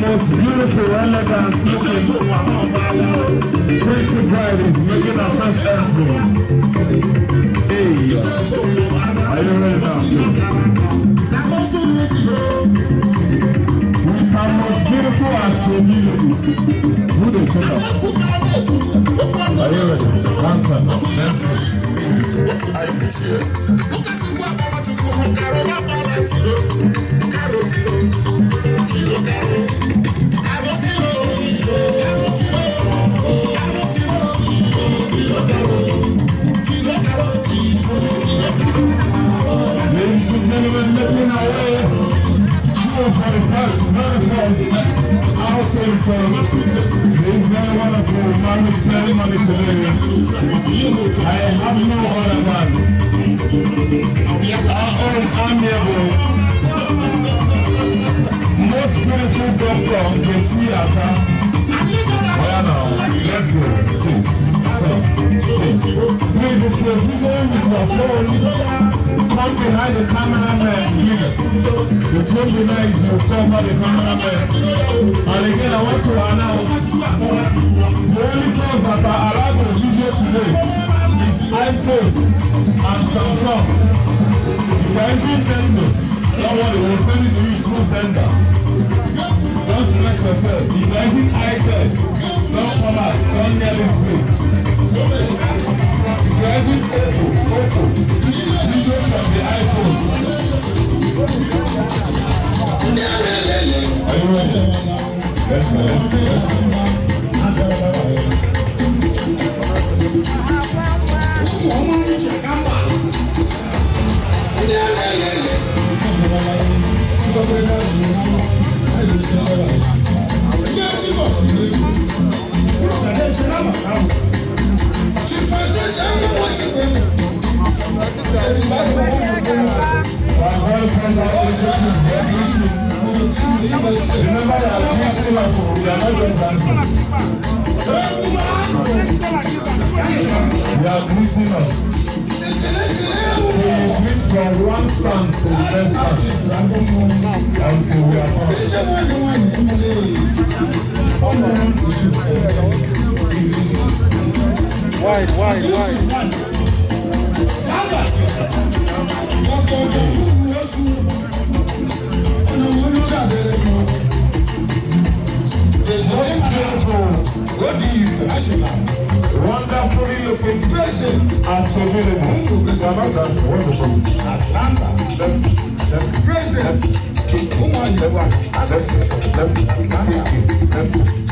most beautiful, elegant looking pretty bride is making her first entry. Hey, are you ready now? With her most beautiful Ashobi lady, who they check out? Are you ready? One time, let's go. Ladies and gentlemen, making our way for the first manifest outside from the very wonderful marriage ceremony today. I have no other man. Our own amiable, most beautiful doctor, Nkechi Ata. Let's go. Sit. Please, if you're videoing with your phone, come behind the cameraman here. The told me nice, you cover the cameraman. And again, I want to announce the only phones that are allowed on video today is iPhone and Samsung. If you are using Nintendo, don't worry, we'll send it to you through sender. Don't stress yourself. If you are using iPad, don't come out, don't get this place. If you are using Oppo, video from the iPhone. Are you ready? Let's go. Remember that greeting us, we are not just dancing. They are greeting us. So you greet from one stand to the next stand until we are done. Wide. Wonderfully looking present as available. What's the problem? Atlanta. Let's president.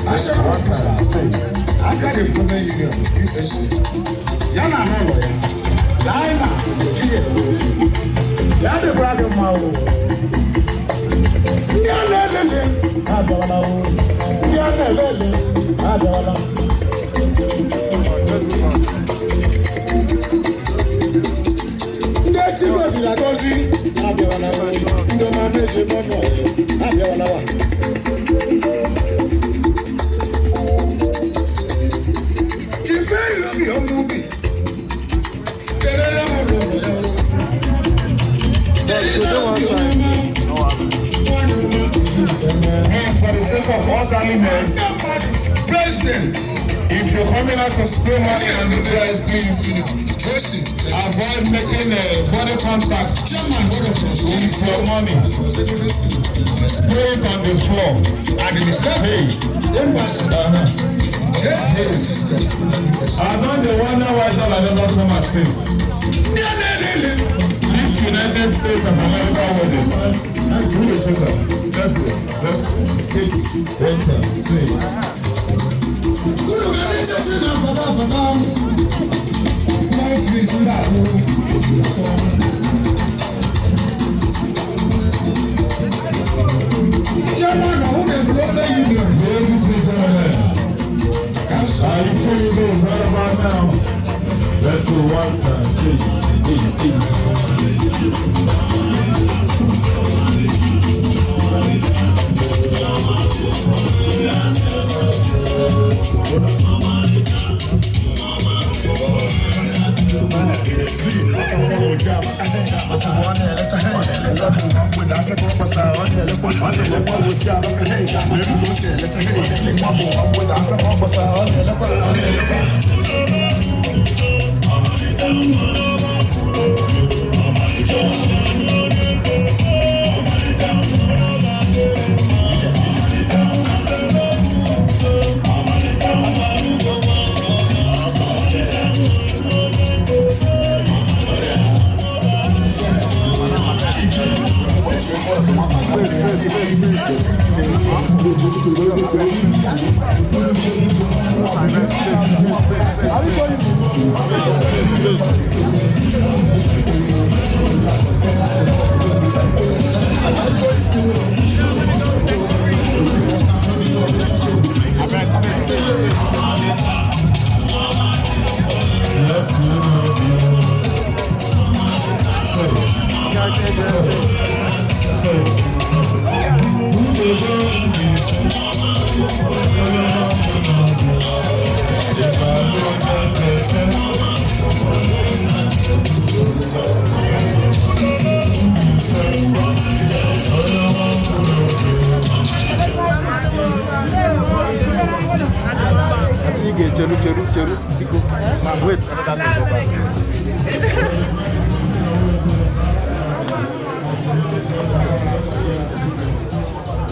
National officer. I got it from the union. Yana no lawyer. China. Yana brother Mao. Yana for the sake of orderliness, President, if you're coming out to spray money on the drive, please avoid making a body contact with your money. Spray it on the floor. Hey. I'm not the wonder why I never come at since. This United States of America wedding. Do the checker. Let's go. Take it. Enter. Say. Ladies and gentlemen, are you feeling good right about now? Let's do one time.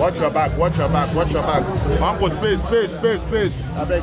Watch your back, watch your back, watch your back. Marco, space. I beg.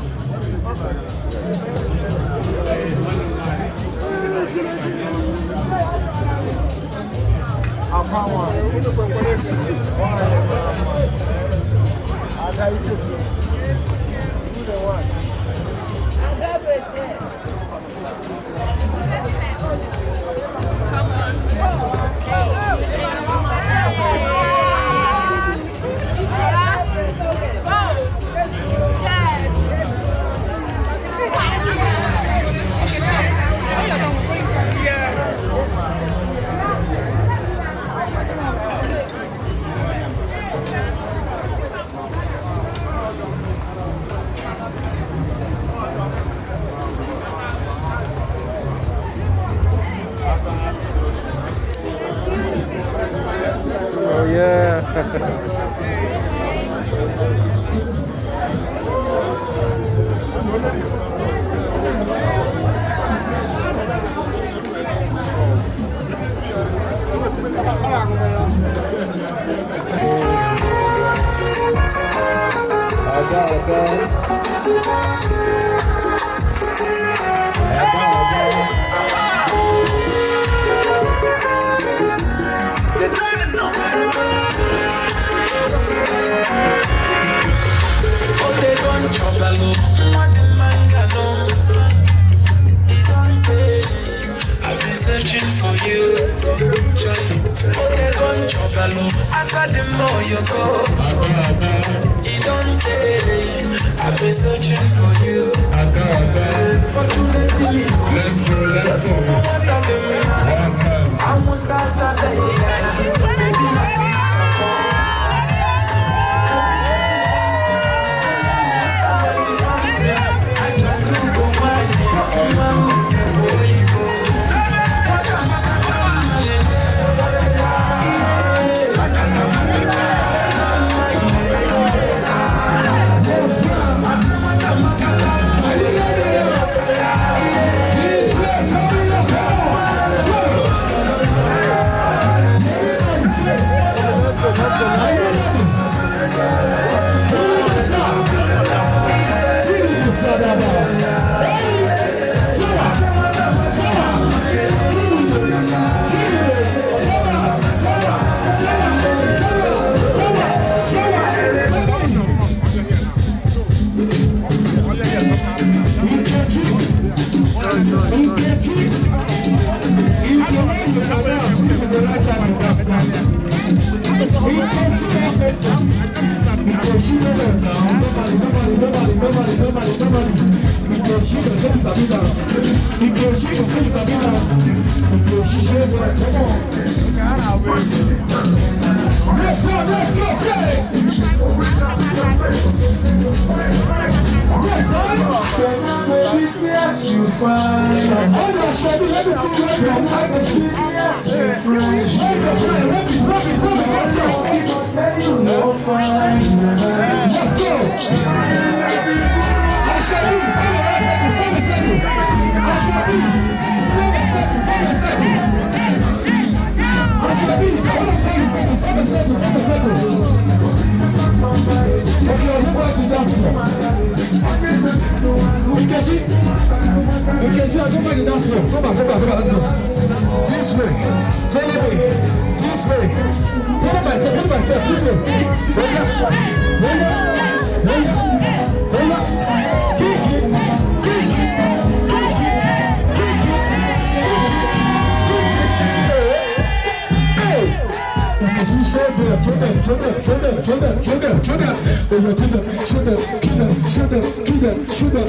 Let me dance floor. Nkechi, I'll go back to the dance floor. Go back, let's go. This way, follow me. This way, follow by step. This way. Hold up. Kick it. Show them.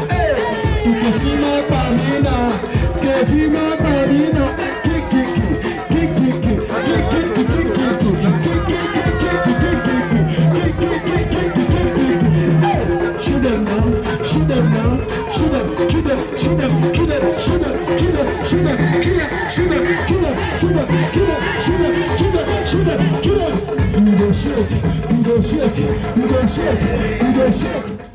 Hey, tu que si ma palina, kick. Shoot them now, kill them. You go shake.